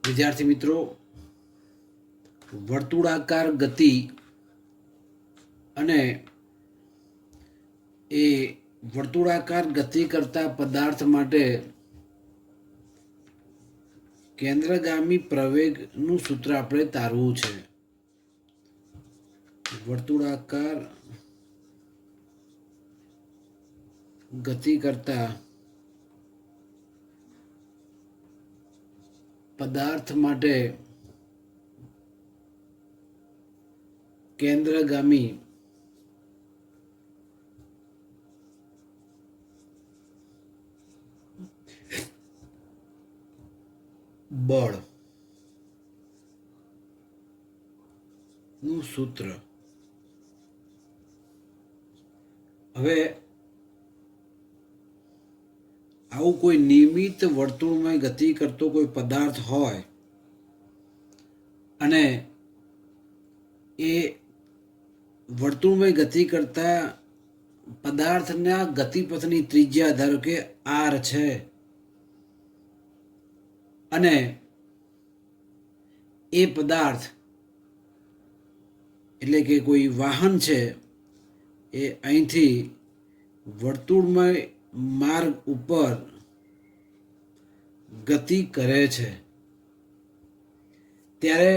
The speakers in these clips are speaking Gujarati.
વિદ્યાર્થી મિત્રો, વર્તુળાકાર ગતિ અને એ વર્તુળાકાર ગતિ કરતા પદાર્થ માટે કેન્દ્રગામી પ્રવેગનું સૂત્ર આપણે તારવું છે. વર્તુળાકાર ગતિ કરતા પદાર્થ માટે કેન્દ્રગામી બળ નું સૂત્ર. હવે આવું કોઈ નિયમિત વર્તુળમાં ગતિ કરતો કોઈ પદાર્થ હોય અને એ વર્તુળમાં ગતિ કરતા પદાર્થના ગતિપથની ત્રિજ્યા ધારો કે r છે અને એ પદાર્થ એટલે કે કોઈ વાહન છે એ અહીંથી વર્તુળમય માર્ગ ઉપર ગતિ કરે છે, ત્યારે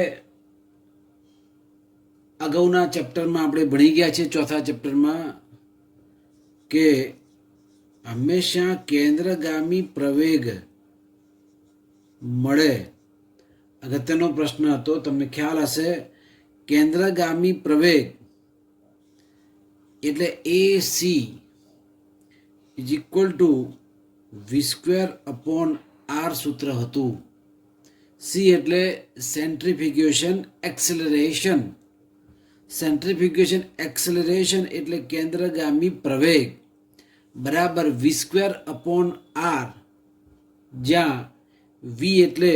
અગાઉના ચેપ્ટરમાં આપણે ભણી ગયા છીએ, ચોથા ચેપ્ટરમાં, કે હંમેશા કેન્દ્રગામી પ્રવેગ મળે. અગત્યનો પ્રશ્ન હતો, તમને ખ્યાલ હશે. કેન્દ્રગામી પ્રવેગ એટલે AC is equal to v²/r સૂત્ર હતું. C એટલે સેન્ટ્રીફ્યુગેશન એક્સેલરેશન. સેન્ટ્રીફ્યુગેશન એક્સેલરેશન એટલે કેન્દ્રગામી પ્રવેગ બરાબર v²/r, જ્યાં v એટલે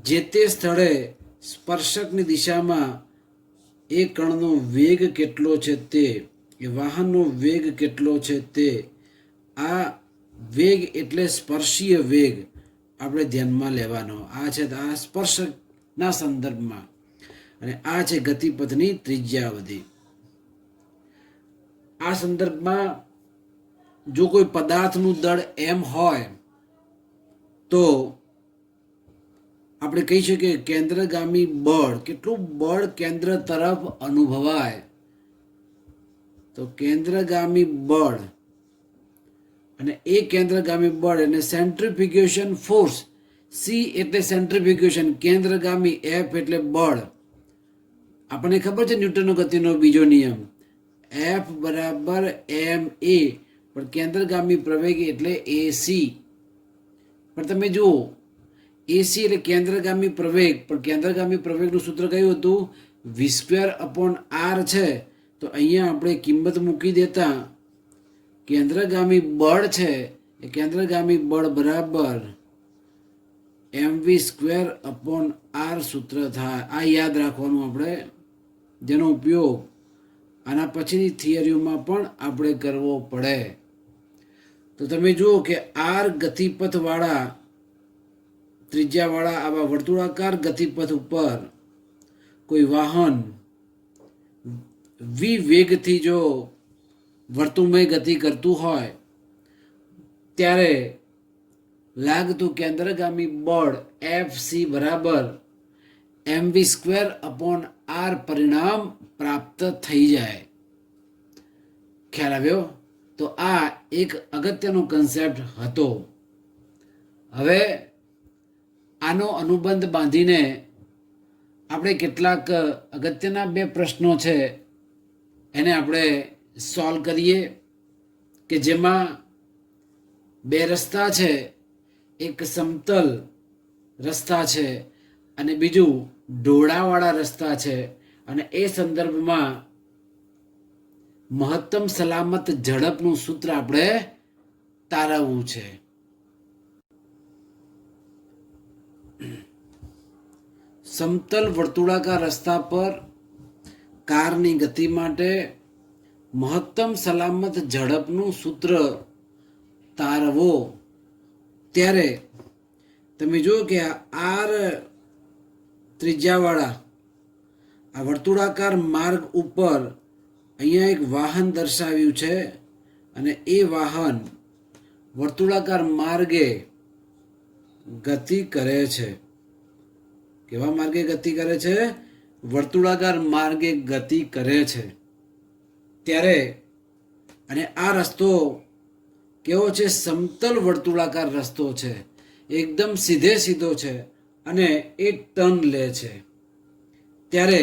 જે તે સ્થળે સ્પર્શકની દિશામાં એ કણનો વેગ કેટલો છે તે, એ વાહનનો વેગ કેટલો છે તે. આ વેગ એટલે સ્પર્શીય વેગ આપણે ધ્યાનમાં લેવાનો. આ છે આ સ્પર્શકના સંદર્ભમાં, અને આ છે ગતિપથની ત્રિજ્યાવધિ. આ સંદર્ભમાં જો કોઈ પદાર્થનું દળ m હોય તો આપણે કહી શકીએ કેન્દ્રગામી બળ, કેટલું બળ કેન્દ્ર તરફ અનુભવાય, તો કેન્દ્રગામી બળ અને એ કેન્દ્રગામી બળ એને સેન્ટ્રીફ્યુગેશન ફોર્સ. C એટલે સેન્ટ્રીફ્યુગેશન, કેન્દ્રગામી, F એટલે બળ. આપણને ખબર છે ન્યૂટનનો ગતિનો બીજો નિયમ, F બરાબર ma, પણ કેન્દ્રગામી પ્રવેગ એટલે AC. પણ તમે જુઓ, AC એટલે કેન્દ્રગામી પ્રવેગ, પણ કેન્દ્રગામી પ્રવેગનું સૂત્ર કયું હતું? v²/r છે. તો અહીંયા આપણે કિંમત મૂકી દેતા કેન્દ્રગામી બળ છે એ કેન્દ્રગામી બળ બરાબર mv²/r સૂત્ર થાય. આ યાદ રાખવાનું આપણે, જેનો ઉપયોગ આના પછીની થિયરીઓમાં પણ આપણે કરવો પડે. તો તમે જુઓ કે r ગતિપથવાળા ત્રિજ્યાવાળા આવા વર્તુળાકાર ગતિપથ ઉપર કોઈ વાહન v વેગથી જો વર્તુળમય ગતિ કરતું હોય ત્યારે લાગતું કેન્દ્રગામી બળ Fc બરાબર mv²/r પરિણામ પ્રાપ્ત થઈ જાય. ખ્યાલ આવ્યો? તો આ એક અગત્યનો કન્સેપ્ટ હતો. હવે આનો અનુબંધ બાંધીને આપણે કેટલાક અગત્યના બે પ્રશ્નો છે એને આપણે સોલ્વ કરીએ, કે જેમાં બે રસ્તા છે, એક સમતલ રસ્તા છે અને બીજું ઢોળાવાળા રસ્તા છે, અને એ સંદર્ભમાં મહત્તમ સલામત ઝડપનું સૂત્ર આપણે તારવવું છે. સમતલ વર્તુળાકાર રસ્તા પર કારની ગતિ માટે મહત્તમ સલામત ઝડપનું સૂત્ર તારવો, ત્યારે તમે જુઓ કે આ આર ત્રિજ્યાવાળા આ વર્તુળાકાર માર્ગ ઉપર અહીંયા એક વાહન દર્શાવ્યું છે અને એ વાહન વર્તુળાકાર માર્ગે ગતિ કરે છે. કેવા માર્ગે ગતિ કરે છે? વર્તુળાકાર માર્ગે ગતિ કરે છે. ત્યારે અને આ રસ્તો કેવો છે? સમતલ વર્તુળાકાર રસ્તો છે, એકદમ સીધે સીધો છે અને એ ટર્ન લે છે. ત્યારે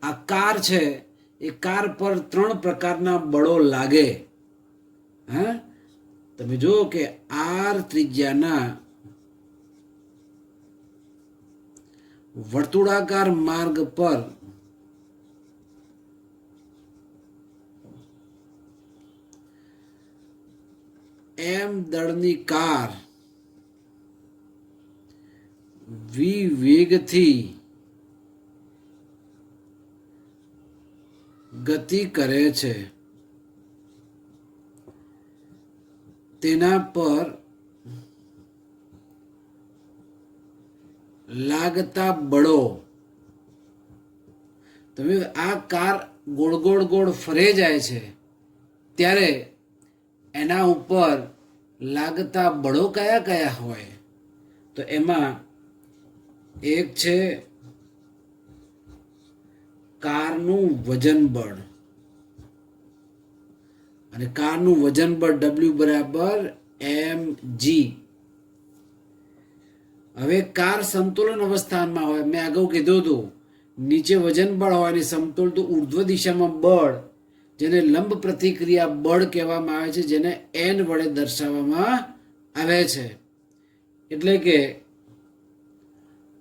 આ કાર છે એ કાર પર 3 પ્રકારના બળો લાગે. હા, તમે જુઓ કે આર ત્રિજ્યાના વર્તુળાકાર માર્ગ પર એમ દળની કાર વી વેગથી ગતિ કરે છે. તેના પર લાગતા બળો, તમે આ કાર ગોળ ગોળ ગોળ ફરે જાય છે ત્યારે એના ઉપર લાગતા બળો કયા કયા હોય? તો એમાં એક છે કારનું વજન બળ, અને કારનું વજન બળ W બરાબર mg. હવે કાર સમતોલન અવસ્થામાં હોય, મેં અગાઉ કીધું હતું નીચે વજન બળ હોય અને સમતોલ તો ઉર્ધ્વ દિશામાં બળ, જેને લંબ પ્રતિક્રિયા બળ કહેવામાં આવે છે, જેને n વડે દર્શાવવામાં આવે છે. એટલે કે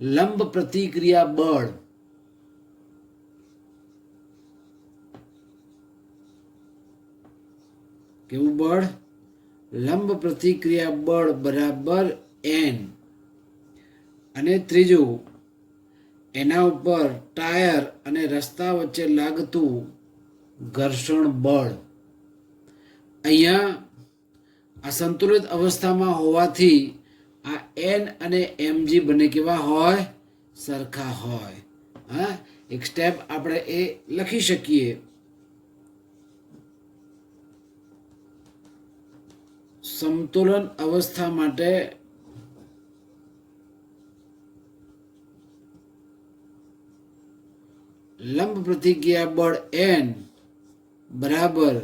લંબ પ્રતિક્રિયા બળ કેવું બળ? લંબ પ્રતિક્રિયા બળ બરાબર n. અને ત્રીજું, એના ઉપર ટાયર અને રસ્તા વચ્ચે લાગતું ઘર્ષણ બળ. અહીંયા આ સંતુલિત અવસ્થામાં હોવાથી આ n અને mg બંને કેવા હોય? સરખા હોય. હા, એક સ્ટેપ આપણે એ લખી શકીએ. સમતોલન અવસ્થા માટે લંબ પ્રતિક્રિયા બળ n બરાબર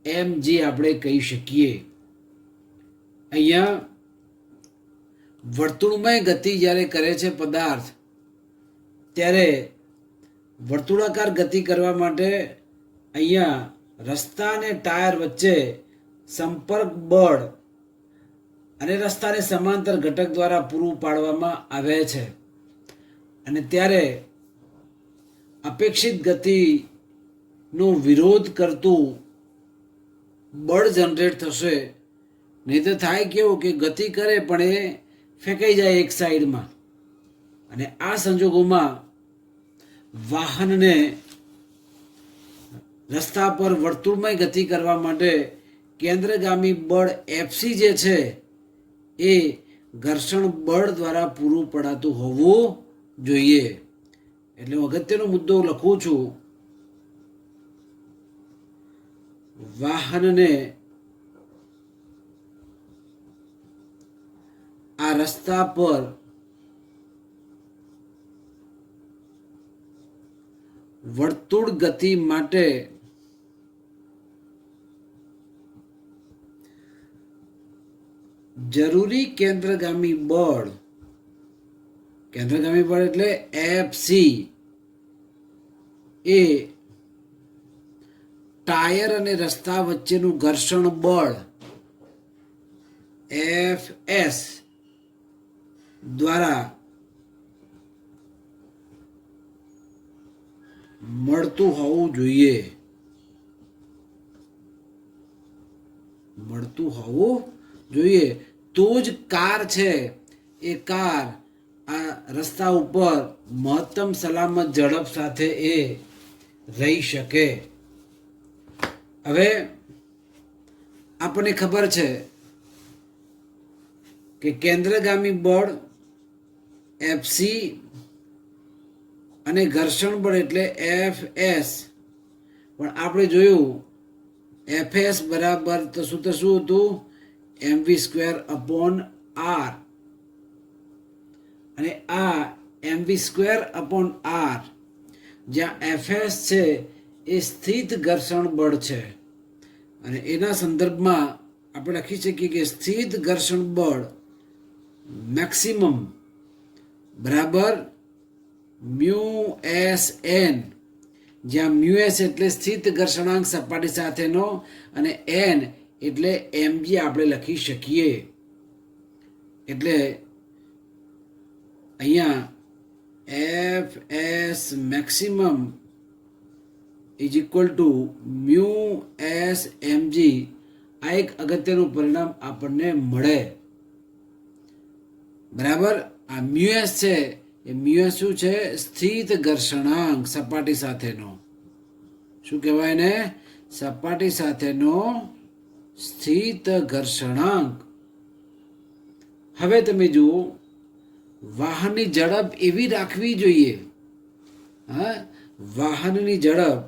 mg આપણે કહી શકીએ. અહીંયા વર્તુળમય ગતિ જ્યારે કરે છે પદાર્થ, ત્યારે વર્તુળાકાર ગતિ કરવા માટે અહીંયા રસ્તા અને ટાયર વચ્ચે સંપર્ક બળ અને રસ્તાને સમાંતર ઘટક દ્વારા પૂરું પાડવામાં આવે છે. અને ત્યારે અપેક્ષિત ગતિનો વિરોધ કરતું બળ જનરેટ થશે. નહીં તો થાય કેવું કે ગતિ કરે પણ એ ફેંકાઈ જાય એક સાઈડમાં. અને આ સંજોગોમાં વાહનને રસ્તા પર વર્તુળમય ગતિ કરવા માટે કેન્દ્રગામી બળ Fc જે છે એ ઘર્ષણ બળ દ્વારા પૂરું પડાતું હોવું જોઈએ. એટલે હું અગત્યનો મુદ્દો લખું છું, વાહનને આ રસ્તા પર વર્તુળ ગતિ માટે જરૂરી કેન્દ્રગામી બળ એટલે Fc એ ટાયર અને રસ્તા વચ્ચેનું ઘર્ષણ બળ Fs દ્વારા મળતું હોવું જોઈએ. તો જ કાર છે એ કાર આ રસ્તા ઉપર મહત્તમ સલામત ઝડપ સાથે એ રહી શકે. હવે આપણને ખબર છે કે કેન્દ્રગામી બળ એફસી અને ઘર્ષણ બળ એટલે એફએસ. પણ આપણે જોયું એફએસ બરાબર તો સૂત્ર શું હતું? mv²/r. અને આ mv²/r જ્યાં એફએસ છે એ સ્થિત ઘર્ષણ બળ છે, અને એના સંદર્ભમાં આપણે લખી શકીએ કે સ્થિત ઘર્ષણ બળ મેક્સિમમ બરાબર μSn, જ્યાં μs એટલે સ્થિત ઘર્ષણાંક સપાટી સાથેનો અને n એટલે mg આપણે લખી શકીએ. એટલે અહીંયા fs maximum is equal to μs mg. આ એક અગત્યનું પરિણામ આપણને મળે. બરાબર. આ મ્યુએસ છે એ મ્યુએસ શું છે? સ્થિત ઘર્ષણાંક સપાટી સાથેનો. શું કહેવાય ને? સપાટી સાથેનો સ્થિત ઘર્ષણાંક. હવે તમે જુઓ, વાહનની ઝડપ એવી રાખવી જોઈએ, હા, વાહનની ઝડપ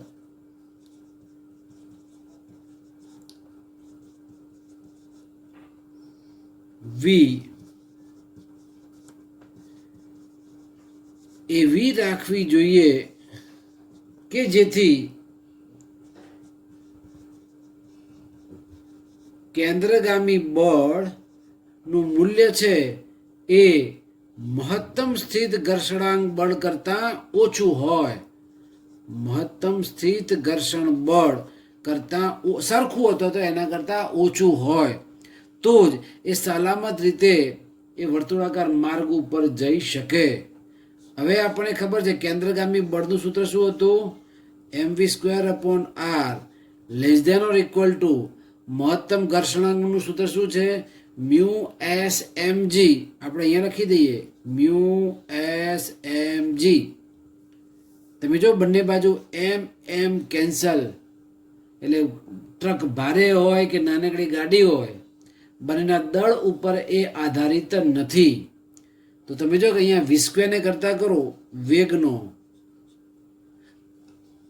v એવી રાખવી જોઈએ કે જેથી કેન્દ્રગામી બળનું મૂલ્ય છે એ મહત્તમ સ્થિત ઘર્ષણાંક બળ કરતાં ઓછું હોય. મહત્તમ સ્થિત ઘર્ષણ બળ કરતાં સરખું હતું તો એના કરતાં ઓછું હોય તો જ એ સલામત રીતે એ વર્તુળાકાર માર્ગ ઉપર જઈ શકે. હવે આપણને ખબર છે કેન્દ્રગામી બળનું સૂત્ર શું હતું? mv²/r less than or equal to મહત્તમ ઘર્ષણાંકનું સૂત્ર શું છે? μSmg. આપણે અહીંયા લખી દઈએ μSmg. તમે જો બંને બાજુ m કેન્સલ, એટલે ટ્રક ભારે હોય કે નાનકડી ગાડી હોય, બંનેના દળ ઉપર એ આધારિત નથી. તો તમે જો કે અહીંયા v² ને કરતા કરો વેગનો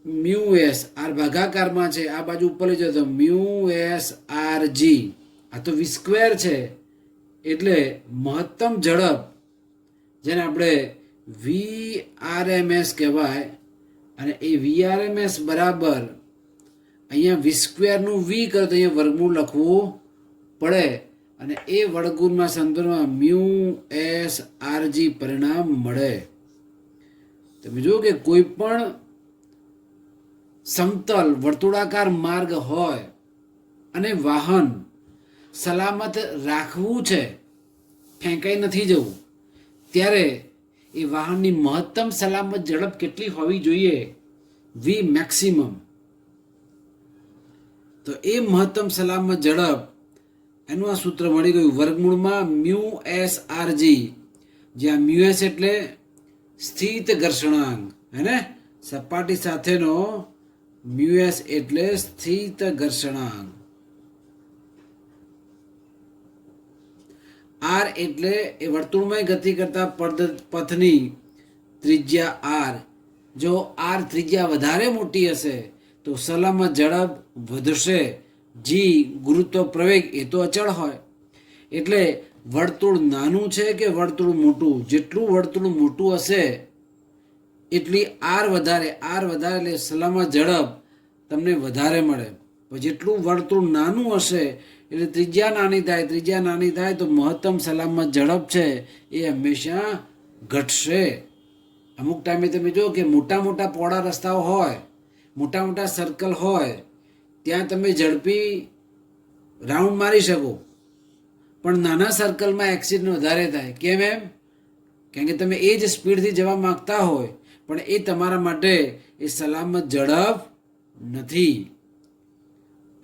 μs, r ભાગાકારમાં છે, આ બાજુ ઉપર લઈ જાઓ તો μsrg. આ તો v² છે એટલે મહત્તમ ઝડપ જેને આપણે vrms કહેવાય, અને એ vrms બરાબર અહીંયા v² નું v કરો તો અહીંયા વર્ગમૂળ લખવું પડે, અને એ વર્ગમૂળના સંદર્ભમાં μsrg પરિણામ મળે. તમે જુઓ કે કોઈ પણ સમતલ વર્તુળાકાર માર્ગ હોય અને વાહન સલામત રાખવું છે, ફેંકાઈ નથી જવું, ત્યારે એ વાહનની મહત્તમ સલામત ઝડપ કેટલી હોવી જોઈએ? v maximum. તો એ મહત્તમ સલામત ઝડપ એનું આ સૂત્ર મળી ગયું વર્ગમૂળમાં μsrg, જ્યાં μs એટલે સ્થિત ઘર્ષણાંક, હે ને, સપાટી સાથેનો μs એટલે સ્થિત ઘર્ષણાંક, r એટલે એ વર્તુળમય ગતિ કરતા પથની ત્રિજ્યા r. જો r ત્રિજ્યા વધારે મોટી હશે તો સલામત ઝડપ વધશે. g ગુરુત્વ પ્રવેગ એ તો અચળ હોય. એટલે વર્તુળ નાનું છે કે વર્તુળ મોટું, જેટલું વર્તુળ મોટું હશે એટલી r વધારે એટલે સલામત ઝડપ તમને વધારે મળે. જેટલું વર્તુળ નાનું હશે એટલે ત્રિજ્યા નાની થાય તો મહત્તમ સલામત ઝડપ છે એ હંમેશા ઘટશે. અમુક ટાઈમે તમે જો કે મોટા પહોળા રસ્તાઓ હોય, મોટા સર્કલ હોય, ત્યાં તમે ઝડપી રાઉન્ડ મારી શકો, પણ નાના સર્કલમાં એક્સિડન્ટ વધારે થાય. કેમ? એમ કારણ કે તમે એ જ સ્પીડથી જવા માંગતા હોય પણ એ તમારા માટે એ સલામત ઝડપ નથી.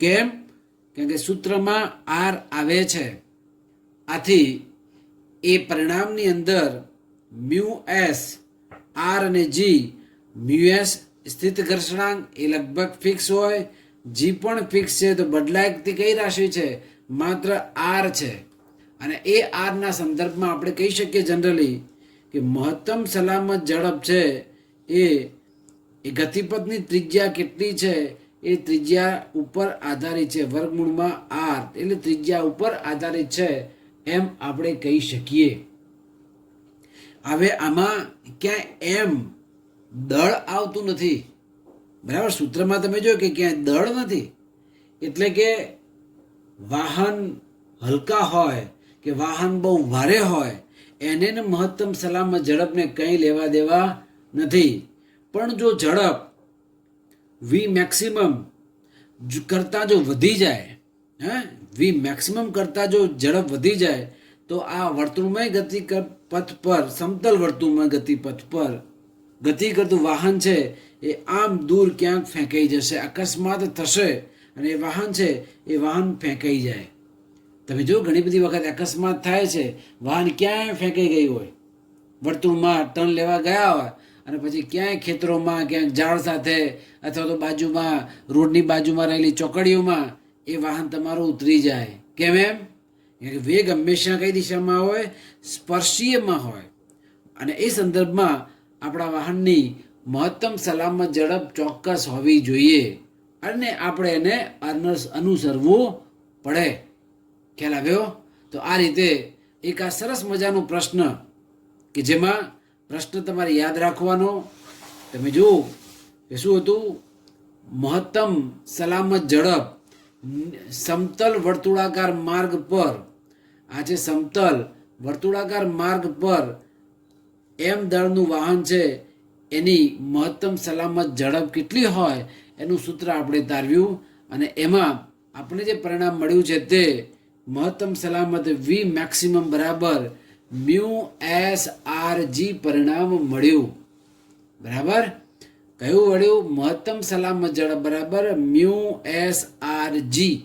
કેમ? કારણ કે સૂત્રમાં r આવે છે. આથી એ પરિણામની અંદર μs, r અને g, μs સ્થિત ઘર્ષણાંક એ લગભગ ફિક્સ હોય, g પણ ફિક્સ છે, તો બદલાયતી કઈ રાશિ છે? માત્ર r છે. અને એ r ના સંદર્ભમાં આપણે કહી શકીએ જનરલી કે મહત્તમ સલામત ઝડપ છે એ ગતિપથની ત્રિજ્યા કેટલી છે એ ત્રિજ્યા ઉપર આધારિત છે, વર્ગમૂળમાં આર એટલે ત્રિજ્યા ઉપર આધારિત છે એમ આપણે કહી શકીએ. હવે આમાં ક્યાંય એમ દળ આવતું નથી, બરાબર. સૂત્રમાં તમે જો કે ક્યાંય દળ નથી, એટલે કે વાહન હલકા હોય કે વાહન બહુ ભારે હોય એને મહત્તમ સલામત ઝડપને કંઈ લેવા દેવા નથી. પણ જો ઝડપ વી મેક્સિમમ કરતાં જો વધી જાય, વી મેક્સિમમ કરતાં જો ઝડપ વધી જાય તો આ વર્તુળમય ગતિ પથ પર, સમતલ વર્તુળમય ગતિપથ પર ગતિ કરતું વાહન છે એ આમ દૂર ક્યાંક ફેંકાઈ જશે, અકસ્માત થશે અને એ વાહન છે એ વાહન ફેંકાઈ જાય. તમે જો ઘણી બધી વખત અકસ્માત થાય છે, વાહન ક્યાંય ફેંકાઈ ગઈ હોય, વર્તુળમાં ટર્ન લેવા ગયા હોય અને પછી ક્યાંય ખેતરોમાં, ક્યાંક ઝાડ સાથે અથવા તો બાજુમાં રોડની બાજુમાં રહેલી ચોકડીઓમાં એ વાહન તમારું ઉતરી જાય. કેમ એમ? વેગ હંમેશા કઈ દિશામાં હોય? સ્પર્શીયમાં હોય. અને એ સંદર્ભમાં આપણા વાહનની મહત્તમ સલામત ઝડપ ચોક્કસ હોવી જોઈએ અને આપણે એને અનુસરવું પડે. ખ્યાલ આવ્યો? તો આ રીતે એક આ સરસ મજાનો પ્રશ્ન કે જેમાં પ્રશ્ન તમારે યાદ રાખવાનો. તમે જુઓ કે શું હતું? મહત્તમ સલામત ઝડપ સમતલ વર્તુળાકાર માર્ગ પર, આ છે સમતલ વર્તુળાકાર માર્ગ પર એમ દળનું વાહન છે એની મહત્તમ સલામત ઝડપ કેટલી હોય એનું સૂત્ર આપણે તારવ્યું અને એમાં આપણે જે પરિણામ મળ્યું છે તે મહત્તમ સલામત વી મેક્સિમમ બરાબર મ્યુ એસ આર જી પરિણામ મળ્યું. બરાબર? કયું મળ્યું? મહત્તમ સલામત ઝડપ બરાબર મ્યુ એસ આર જી.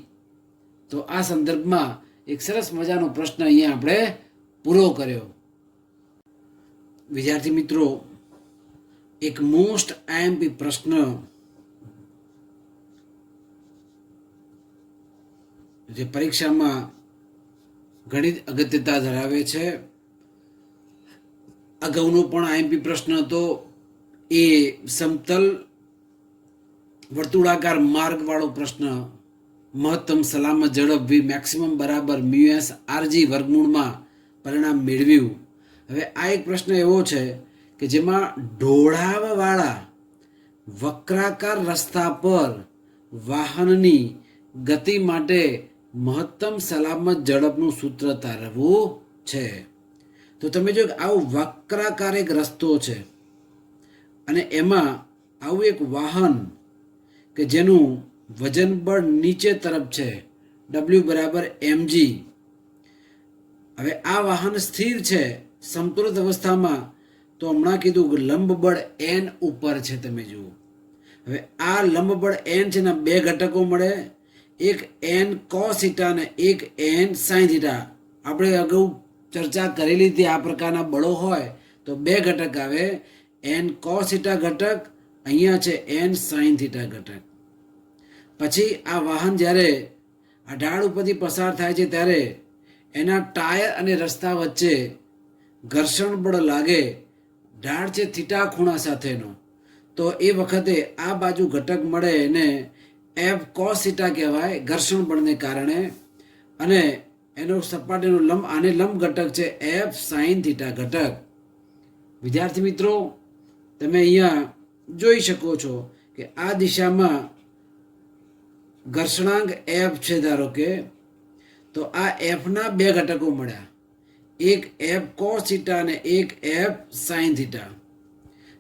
તો આ સંદર્ભમાં એક સરસ મજાનો પ્રશ્ન અહીંયા આપણે પૂરો કર્યો. વિદ્યાર્થી મિત્રો, એક મોસ્ટ આઈએમપી પ્રશ્ન જે પરીક્ષામાં ઘણી અગત્યતા ધરાવે છે, અગાઉનો પણ આઈએમપી પ્રશ્ન હતો, એ સમતલ વર્તુળાકાર માર્ગ વાળો પ્રશ્ન, મહત્તમ સલામત ઝડપ વી મેક્સિમમ બરાબર મ્યુ એસ આરજી વર્ગમૂળમાં પરિણામ મેળવ્યું. હવે આ એક પ્રશ્ન એવો છે કે જેમાં ઢોળાવવાળા વક્રાકાર રસ્તા પર વાહનની ગતિ માટે મહત્તમ સલામત ઝડપનું સૂત્ર તારવવું છે. તો તમે જો આવો વક્રાકાર એક રસ્તો છે અને એમાં આવું એક વાહન કે જેનું વજન બળ નીચે તરફ છે, W બરાબર mg. હવે આ વાહન સ્થિર છે સમતુલિત અવસ્થામાં, તો હમણાં કીધું કે લંબ બળ n ઉપર છે. તમે જુઓ, હવે આ લંબ બળ n છે ને બે ઘટકો મળે, એક n cos થીટા અને એક n sin થીટા. આપણે અગાઉ ચર્ચા કરેલી હતી, આ પ્રકારના બળો હોય તો બે ઘટક આવે, n cos થીટા ઘટક, અહીંયા છે n sin થીટા ઘટક. પછી આ વાહન જ્યારે આ ઢાળ ઉપરથી પસાર થાય છે ત્યારે એના ટાયર અને રસ્તા વચ્ચે ઘર્ષણ બળ લાગે, ઢાળ છે થીટા ખૂણા સાથેનો, તો એ વખતે આ બાજુ ઘટક મળે એને એફ કોસ થીટા કહેવાય ઘર્ષણ બળને કારણે, અને એનો સપાટીનો લંબ, આને લંબ ઘટક છે એફ સાઇન થીટા ઘટક. વિદ્યાર્થી મિત્રો, તમે અહીંયા જોઈ શકો છો કે આ દિશામાં ઘર્ષણાંક એફ છે ધારો કે, તો આ એફના બે ઘટકો મળ્યા, એક એફ કોસ થીટા અને એક એફ સાઇન થીટા.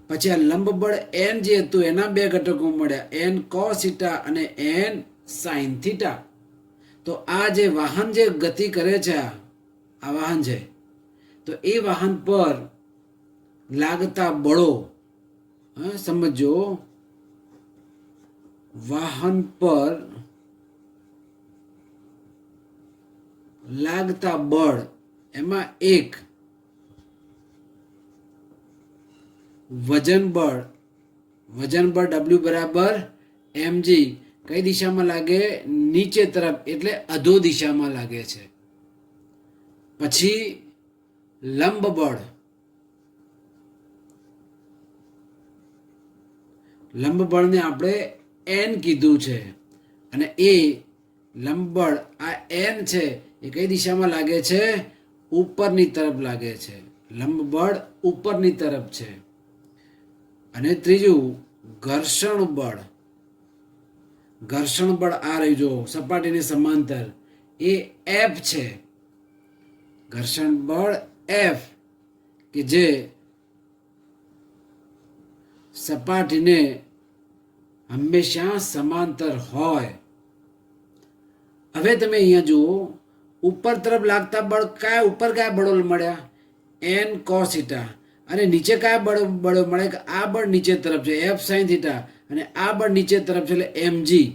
પછી આ લંબ બળ એન જે હતું એના બે ઘટકો મળ્યા, એન કોસ થીટા અને એન સાઇન થીટા. તો આ જે વાહન જે ગતિ કરે છે, આ વાહન છે, તો એ વાહન પર લાગતા બળો, સમજો, વાહન પર લાગતા બળ, એમાં એક વજન બળ W બરાબર mg કઈ દિશામાં લાગે? નીચે તરફ, એટલે અધો દિશામાં લાગે છે. પછી લંબ બળ લંબબળને આપણે એન કીધું છે અને એ લંબબળ આ એન છે એ કઈ દિશામાં લાગે છે? ઉપરની તરફ લાગે છે. લંબબળ ઉપરની તરફ છે. અને ત્રીજું ઘર્ષણ બળ. ઘર્ષણ બળ આ રહ્યું જો સપાટીને સમાંતર એ એફ છે. ઘર્ષણ બળ એફ કે જે સપાટીને હંમેશા સમાંતર હોય. હવે તમે અહીંયા જુઓ ઉપર તરફ લાગતા બળ કયા બળો મળ્યા? N cos theta. અને નીચે કયા બળો મળે? કે આ બળ નીચે તરફ છે એફ સાઇન થીટા અને આ બળ નીચે તરફ છે એટલે એમજી.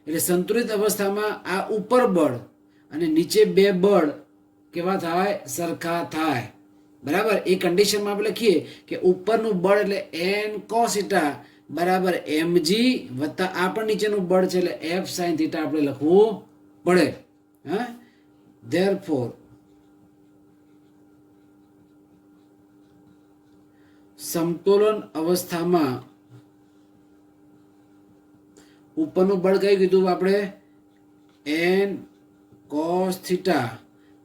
એટલે સંતુલિત અવસ્થામાં આ ઉપર બળ અને નીચે બે બળ કેવા થાય? સરખા થાય. બરાબર. એ કન્ડિશનમાં આપણે લખીએ કે ઉપરનું બળ એટલે એન કોસ થીટા બરાબર એમજી વત્તા આ પણ નીચેનું બળ છે એટલે એફ સાઇન થીટા આપણે લખવું પડે. હા, ધેરફોર સમતોલન અવસ્થામાં ઉપરનું બળ કયું કીધું આપણે? એન કોસ થીટા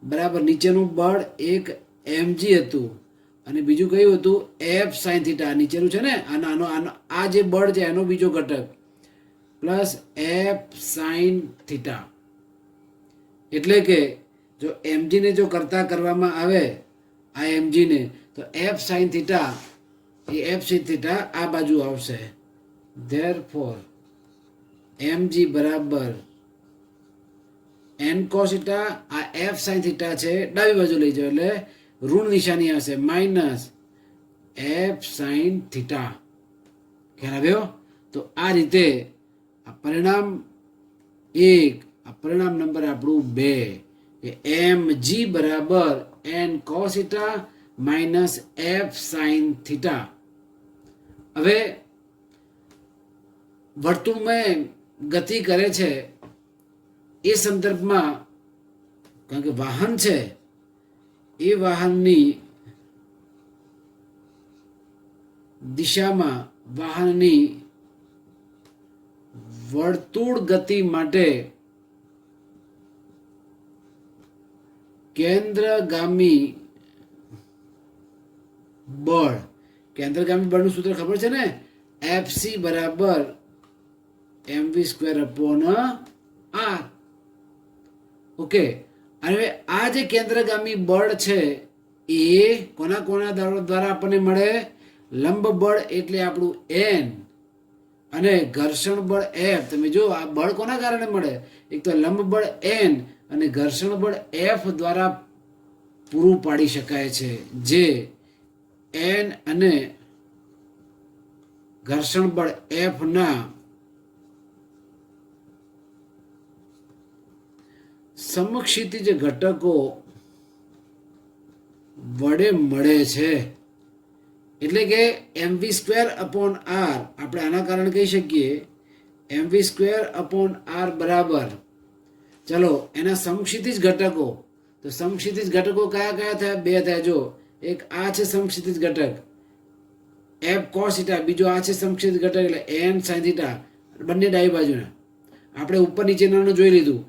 બરાબર નીચેનું બળ એક એમજી હતું અને બીજું કયું હતું? F sine theta. નીચેનું છે ને આનો આ જે બળ છે એનો બીજો ઘટક પ્લસ એફ સાઇન થીટા. એટલે કે જો એમજીને જો કરવામાં આવે આ એમજીને તો એફ સાઇન થીટા એ એફ સાઇન થીટા આ બાજુ આવશે. ધેરફોર એમજી બરાબર એન કોસ થીટા આ એફ સાઇન થીટા છે ડાબી બાજુ લઈ જાઓ એટલે ઋણ નિશાની આવશે માઇનસ એફ સાઇન થીટા. ખ્યાલ આવ્યો? તો આ રીતે આ પરિણામ 1 આ પરિણામ નંબર આપણું 2 કે એમ જી બરાબર N cos theta minus F sine theta. હવે વર્તુળમાં ગતિ કરે છે એ સંદર્ભમાં કારણ કે વાહન છે એ વાહનની દિશામાં વાહનની વર્તુળ ગતિ માટે કેન્દ્રગામી બળનું સૂત્ર ખબર છે ને? એફસી બરાબર mv square upon R. Okay. હવે આ જે કેન્દ્રગામી બળ છે એ કોના દ્વારા આપણને મળે? લંબ બળ એટલે આપણું એન અને ઘર્ષણ બળ એફ. તમે જો આ બળ કોના કારણે મળે? એક તો લંબ બળ એન અને ઘર્ષણ બળ એફ દ્વારા પૂરું પાડી શકાય છે જે એન અને ઘર્ષણ બળ એફ ના સમક્ષિતિજ ઘટકો વડે મળે છે. એટલે કે mv સ્ક્વેર અપોન આર આપણે આના કારણે કહી શકીએ mv સ્ક્વેર અપોન આર બરાબર ચલો એના સમક્ષિતિજ ઘટકો. તો સમક્ષિતિજ ઘટકો કયા થયા? 2 થયા. જો એક આ છે સમક્ષિતિજ ઘટક એફ કોસ થીટા, બીજો આ છે સમક્ષિતિજ ઘટક એટલે એન સાઇન થીટા. બંને ડાબી બાજુના આપણે ઉપર નીચેનાનું જોઈ લીધું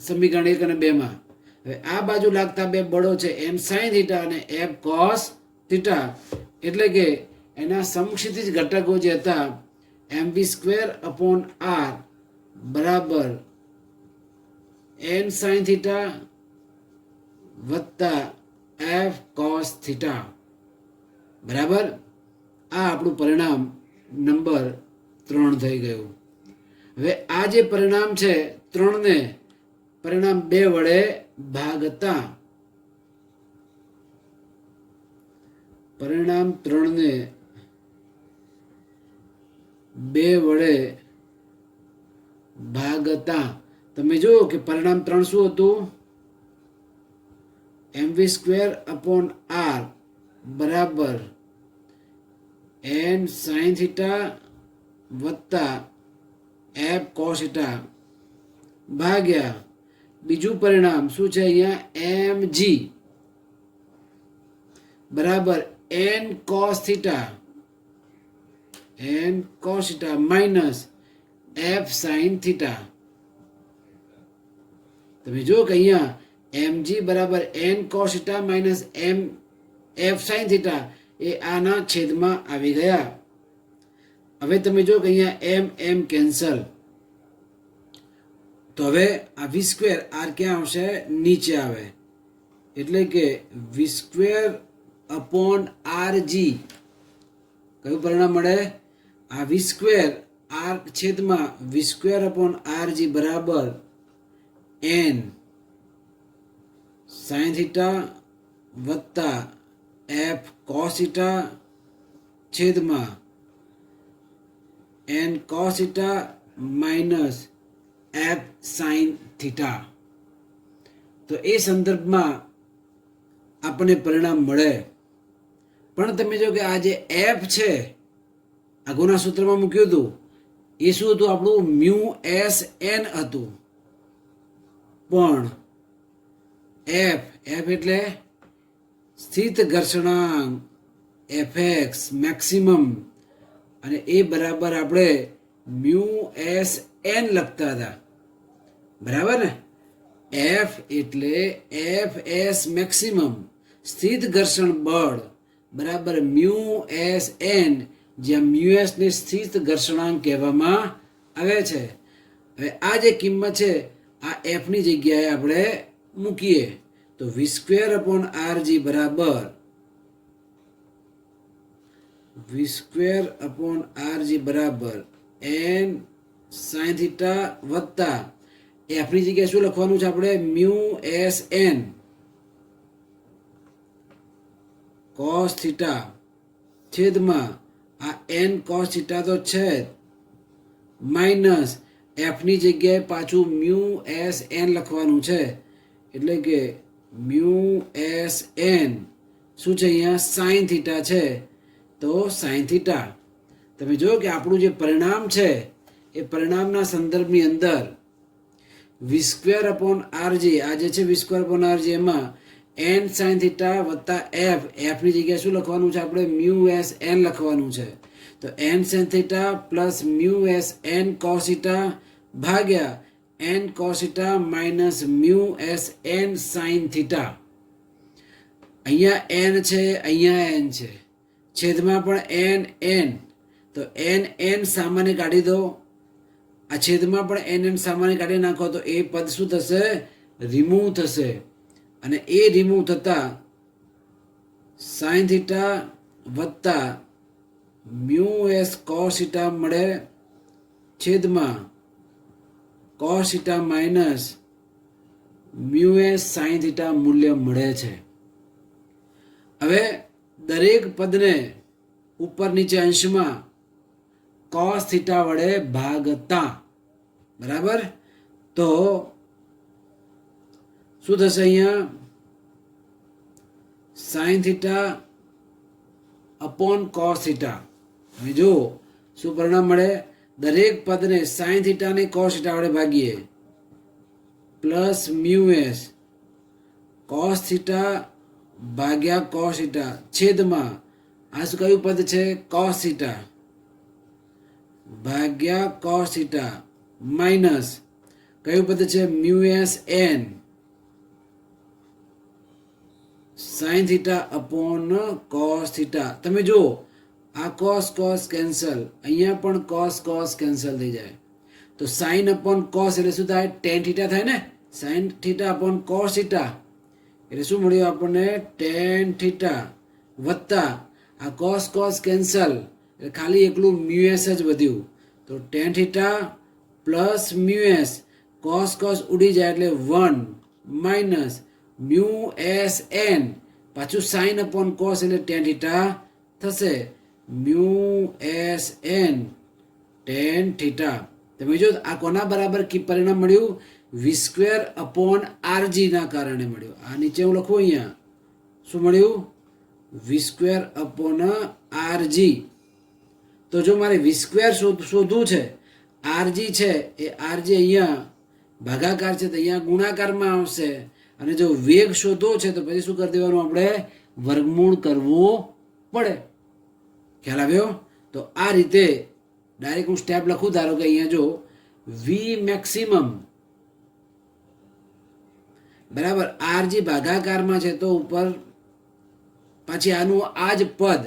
સમીકરણ 1 અને 2 માં. હવે આ બાજુ લાગતા બે બળો છે એન સાઇન થીટા અને એફ કોસ થીટા. એટલે કે એના સમક્ષિતિજ ઘટકો જે હતા mv સ્ક્વેર અપોન આર બરાબર એન સાઇન થીટા વત્તા એફ કોસ થીટા. બરાબર. આ આપણું પરિણામ નંબર 3 થઈ ગયું. હવે આ જે પરિણામ છે 3 ને પરિણામ 2 વડે ભાગતા પરિણામ 3 ને 2 વડે ભાગતા તમે જુઓ કે પરિણામ 3 શું હતું? mv સ્ક્વેર અપોન આર બરાબર એન સાઇન થીટા વત્તા એફ કોસ થીટા ભાગ્યા બીજું પરિણામ શું છે અહીંયા? એમ જી બરાબર N cos theta N cos theta minus F sine theta. તમે જો કે અહીંયા mg બરાબર N cos theta minus M F sine theta એ આના છેદમાં આવી ગયા. હવે તમે જો કે અહીંયા એમ એમ કેન્સલ, તો હવે આ વી સ્ક્વેર આર ક્યાં આવશે? નીચે આવે. એટલે કે V square upon R G કયું પરિણામ મળે? આ વી સ્ક્વેર આર છેદમાં V square upon R G બરાબર એન સાઇન થીટા વત્તા એફ કોસ થીટા છેદમાં N cos theta minus F sine theta. તો એ સંદર્ભમાં આપણને પરિણામ મળે. પણ તમે જો કે આ જે એફ છે આગળના સૂત્રમાં મૂક્યું હતું એ શું હતું? આપણું મ્યુ એસ એન હતું. પણ એફ એફ એટલે સ્થિત ઘર્ષણાંક એફ એક્સ મેક્સિમમ, અને એ બરાબર આપણે મ્યુ એસ એન લખતા હતા. બરાબર ને? એફ એટલે એફ એસ મેક્સિમમ સ્થિત ઘર્ષણ બળ બરાબર મ્યુ એસ એન, જ્યાં મ્યુ એસ ને સ્થિત ઘર્ષણાંક કહેવામાં આવે છે. હવે આ જે કિંમત છે આ એફ ની જગ્યાએ આપણે મૂકીએ તો V square upon R G બરાબર V square upon R G બરાબર એન સાઇન થીટા વત્તા એફ ની જગ્યાએ શું લખવાનું છે આપણે? Mu S N cos theta છેદમાં આ એન કોસ થીટા તો છે માઇનસ એફ ની જગ્યાએ પાછું મ્યુ એસ એન લખવાનું છે. એટલે કે મ્યુ એસ એન શું છે? અહીંયા સાઇન થીટા છે તો સાઇન થીટા. તમે જો કે આપણું જે પરિણામ છે એ પરિણામના સંદર્ભની અંદર વી સ્ક્વેર અપોન આર જી આ જે છે વી સ્ક્વેર અપોન આર જી એમાં એન સાઇન થીટા વત્તા એફ એફની જગ્યાએ શું લખવાનું છે આપણે? મ્યુ એસ એન લખવાનું છે. તો N sine theta plus mu S N cos theta ભાગ્યા N cos theta minus mu S N sine theta. અહીંયા એન છે, અહીંયા એન છે, છેદમાં પણ એન એન, તો એન એન સામાન્ય કાઢી દો. આ છેદમાં પણ એન એન સામાન્ય કાઢી નાખો તો એ પદ શું થશે? રિમૂવ થશે. અને એ રિમૂવ થતા સાઇન થીટા વત્તા મ્યુ એસ કોસ થીટા મળે છેદમાં cos theta minus mu S sine theta મૂલ્ય મળે છે. હવે દરેક પદને ઉપર નીચે અંશમાં કોસ થીટા વડે ભાગતા, બરાબર? તો શું થશે? અહીંયા sine theta upon cos theta. હવે જો શું પરિણામ મળે? દરેક પદને સાઇન થીટા ને કોસ થીટા વડે ભાગીએ plus mu S cos theta ભાગ્યા કોસ થીટા છેદમાં આ શું કયું પદ છે? કોસ થીટા ભાગ્યા કોસ થીટા માઇનસ કયું પદ છે? Mu S N sine theta upon cos theta. તમે જુઓ આ કોસ કોસ કેન્સલ, અહીંયા પણ કોસ કોસ કેન્સલ થઈ જાય. તો સાઇન અપોન કોસ એટલે શું થાય? ટેન થીટા થાય ને. Sign theta upon cos theta એટલે શું મળ્યું આપણને? ટેન થીટા વત્તા આ કોસ કોસ કેન્સલ એટલે ખાલી એકલું મ્યુ એસ જ વધ્યું. તો tan theta plus mu S cos cos ઉડી જાય એટલે 1 માઇનસ મ્યુ એસ એન પાછું સાઇન અપોન કોસ એટલે ટેન થીટા થશે. Mu S N tan theta. તમે જો આ કોના બરાબર પરિણામ મળ્યું? V square upon R G ના કારણે મળ્યું. આ નીચે હું લખું અહીંયા શું મળ્યું? વી સ્ક્વેર અપોન આર જી. તો જો મારે વી સ્ક્વેર શોધવું છે, આર જી છે એ આર જી અહીંયા ભાગાકાર છે તો અહીંયા ગુણાકારમાં આવશે. અને જો વેગ શોધવો છે તો પછી શું કરી દેવાનું? આપણે વર્ગમૂળ કરવું પડે. ખ્યાલ આવ્યો? તો આ રીતે ડાયરેક્ટ હું સ્ટેપ લખું. ધારો કે અહીંયા જો વી મેક્સિમમ બરાબર આર જે ભાગાકારમાં છે તો ઉપર પાછી આનું આ જ પદ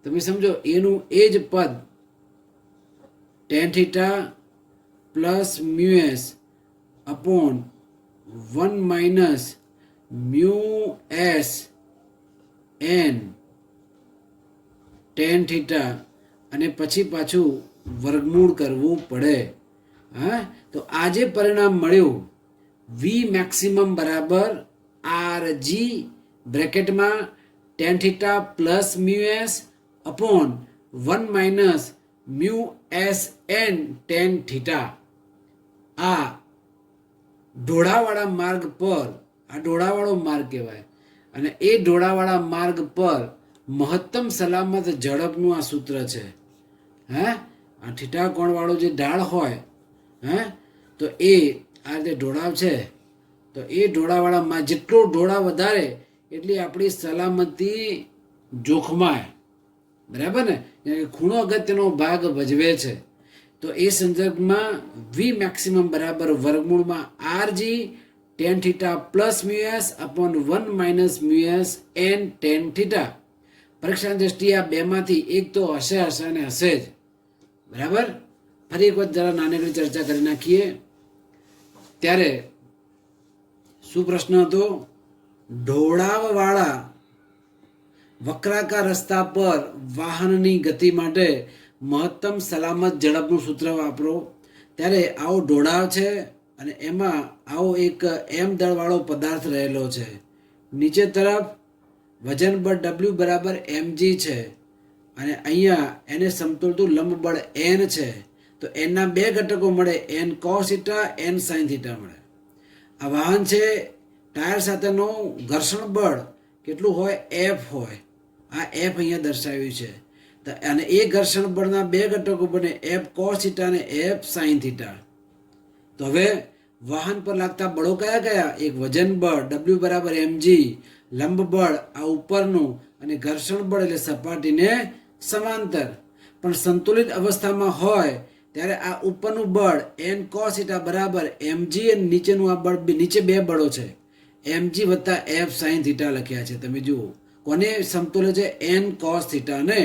તમે સમજો, એનું એ જ પદ tan theta plus mu S upon 1 minus mu S N tan theta અને પછી પાછું વર્ગમૂળ કરવું પડે. હા, તો આ જે પરિણામ મળ્યું વી મેક્સિમમ બરાબર આર જી બ્રેકેટમાં tan theta plus mu S upon 1 minus mu S N tan theta. આ ઢોળાવાળા માર્ગ પર, આ ઢોળાવાળો માર્ગ કહેવાય, અને એ ઢોળાવાળા માર્ગ પર મહત્તમ સલામત ઝડપનું આ સૂત્ર છે. હે, આ થીટા કોણવાળો જે ઢાળ હોય, હે, તો એ આ રીતે ઢોળાવ છે, તો એ ઢોળાવાળામાં જેટલો ઢોળાવ વધારે એટલી આપણી સલામતી જોખમાય. બરાબર ને? ખૂણો અગત્યનો ભાગ ભજવે છે. તો એ સંદર્ભમાં વી મેક્સિમમ બરાબર વર્ગમૂળમાં R G tan theta plus mu S upon 1 minus mu S N tan theta. પરીક્ષાની દ્રષ્ટિએ આ બેમાંથી એક તો હશે અને હશે જ. બરાબર? ફરી એક વખત જરા નાનકડી ચર્ચા કરી નાખીએ. ત્યારે શું પ્રશ્ન હતો? ઢોળાવવાળા વક્રાકાર રસ્તા પર વાહનની ગતિ માટે મહત્તમ સલામત ઝડપનું સૂત્ર વાપરો. ત્યારે આવો ઢોળાવ છે અને એમાં આવો એક એમ દળવાળો પદાર્થ રહેલો છે. નીચે તરફ વજન બળ ડબલ્યુ બરાબર mg છે અને અહીંયા એને સમતોલતું લંબ બળ n છે. તો એનના બે ઘટકો મળે, n cos theta n sin theta મળે. આ વાહન છે, ટાયર સાથેનો ઘર્ષણ બળ કેટલું હોય? F હોય. આ F અહીંયા દર્શાવ્યું છે. અને એ ઘર્ષણ બળના બે ઘટકો બને F cos થીટા અને F sin થીટા. તો હવે વાહન પર લાગતા બળો કયા કયા? એક વજન બળ W બરાબર mg, લંબ બળ આ ઉપરનું, અને ઘર્ષણ બળ એટલે સપાટીને સમાંતર. પણ સંતુલિત અવસ્થામાં હોય ત્યારે આ ઉપરનું બળ n cos થીટા બરાબર mg અને નીચેનું આ બળ, નીચે બે બળો છે mg વત્તા F sin થીટા લખ્યા છે. તમે જુઓ કોને સમતુલ્ય છે? n cos થીટા ને.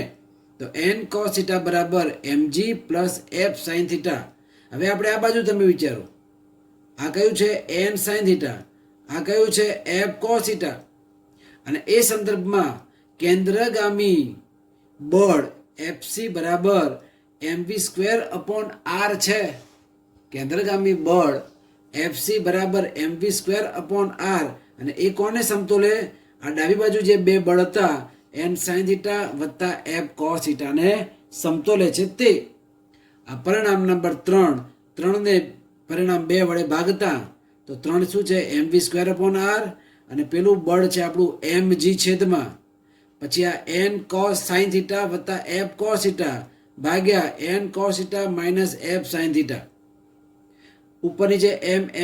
તો n cos થીટા બરાબર mg plus F sin theta. હવે આપણે આ બાજુ તમે વિચારો, આ કયું છે? n sin થીટા, આ કયું છે? F cos theta. અને એ સંદર્ભમાં કેન્દ્રગામી બળ FC બરાબર mv સ્ક્વેર અપોન r છે. કેન્દ્રગામી બળ FC બરાબર mv સ્ક્વેર અપોન r. અને એ કોને સમતોલે? આ ડાબી બાજુ જે બે બળ હતા n sin થીટા વત્તા F cos થીટા ને સમતોલે છે તે. આ પરિણામ નંબર 3, 3 ને પરિણામ 2 વડે ભાગતા તો 3 શું છે? mv square upon r. અને પેલું બળ છે આપણું mg છેદમાં પછી આ n cos sin થીટા વત્તા F cos થીટા ભાગ્યા n cos theta minus F sin theta. ઉપરની છે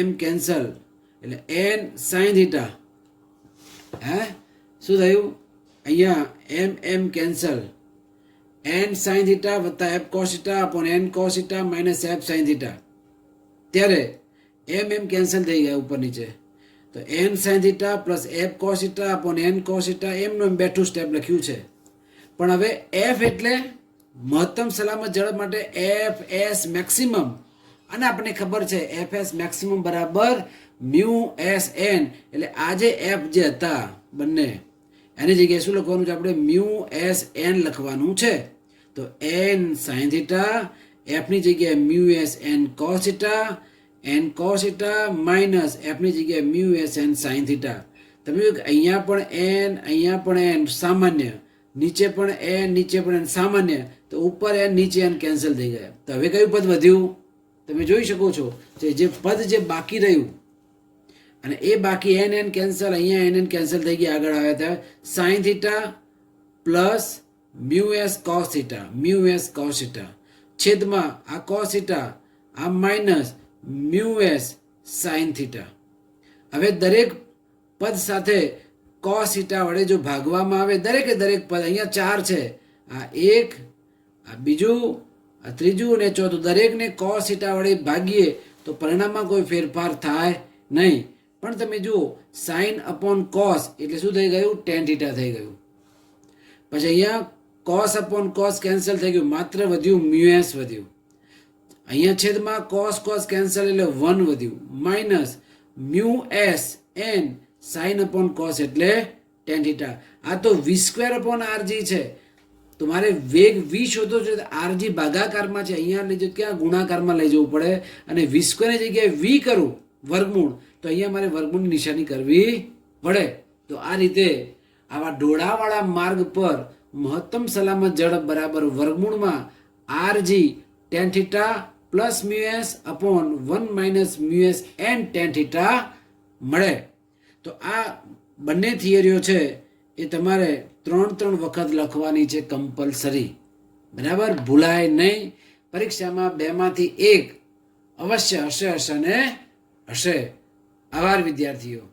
m કેન્સલ એટલે n sin થીટા. હે, શું થયું? અહીંયા m cancel, n sin theta વત્તા F cos theta upon n cos theta minus F sin theta. ત્યારે m કેન્સલ થઈ ગયા ઉપર નીચે. તો n sin theta plus F cos theta upon n cos theta એમનું એમ બેઠું સ્ટેપ લખ્યું છે. પણ હવે F એટલે મહત્તમ સલામત ઝડપ માટે fs મેક્સિમમ, અને આપણને ખબર છે fs મેક્સિમમ બરાબર મ્યુ એસ એન. એટલે આ જે f જે હતા બંને એની જગ્યાએ શું લખવાનું છે? આપણે મ્યુ એસ એન લખવાનું છે. તો n sin થીટા, f ની જગ્યાએ mu S N cos theta, n cos theta minus f ની જગ્યાએ mu S N sin theta. તમે અહીંયા પણ n, અહીંયા પણ n સામાન્ય, નીચે પણ n, નીચે પણ n સામાન્ય. તો ઉપર n નીચે n કેન્સલ થઈ ગયા. તો હવે કયું પદ વધ્યું? તમે જોઈ શકો છો જે પદ જે બાકી રહ્યું, અને એ બાકી n કેન્સલ, અહીંયા n કેન્સલ થઈ ગયા. આગળ આવ્યા હતા sin theta plus mu S cos theta, mu S cos theta છેદમાં આ cos થીટા, આ minus mu S sin theta. હવે દરેક પદ સાથે cos થીટા વડે જો ભાગવામાં આવે, દરેકે દરેક પદ, અહીંયા 4 છે, આ 1, આ બીજું, આ ત્રીજું અને ચોથું. દરેકને cos થીટા વડે ભાગીએ તો પરિણામમાં કોઈ ફેરફાર થાય નહીં. પણ તમે જુઓ sin upon cos એટલે શું થઈ ગયું? tan થીટા થઈ ગયું. પછી અહીંયા cos upon cos કેન્સલ થઈ ગયું, માત્ર વધ્યું મ્યુએસ વધ્યું. અહીંયા છેદમાં cos cos કેન્સલ એટલે 1 વધ્યું, minus mu S N sin upon cos એટલે tan થીટા. આ તો v સ્ક્વેર upon rg છે. તો મારે વેગ v શોધો છે, rg ભાગાકારમાં છે, અહીંયા લઈ જવું ક્યાં? ગુણાકારમાં લઈ જવું પડે. અને v સ્ક્વેરની જગ્યાએ v કરું વર્ગમૂળ, તો અહીંયા મારે વર્ગમૂળની નિશાની કરવી પડે. તો આ રીતે આવા ઢોળાવાળા માર્ગ પર મહત્તમ સલામત ઝડપ બરાબર વર્ગમૂળમાં rg tan theta plus mu S upon 1 minus mu S N tan theta મળે. તો આ બંને થિયરીઓ છે એ તમારે 3 વખત લખવાની છે કમ્પલસરી. બરાબર? ભૂલાય નહીં. પરીક્ષામાં 2માંથી 1 અવશ્ય હશે ને હશે. આભાર વિદ્યાર્થીઓ.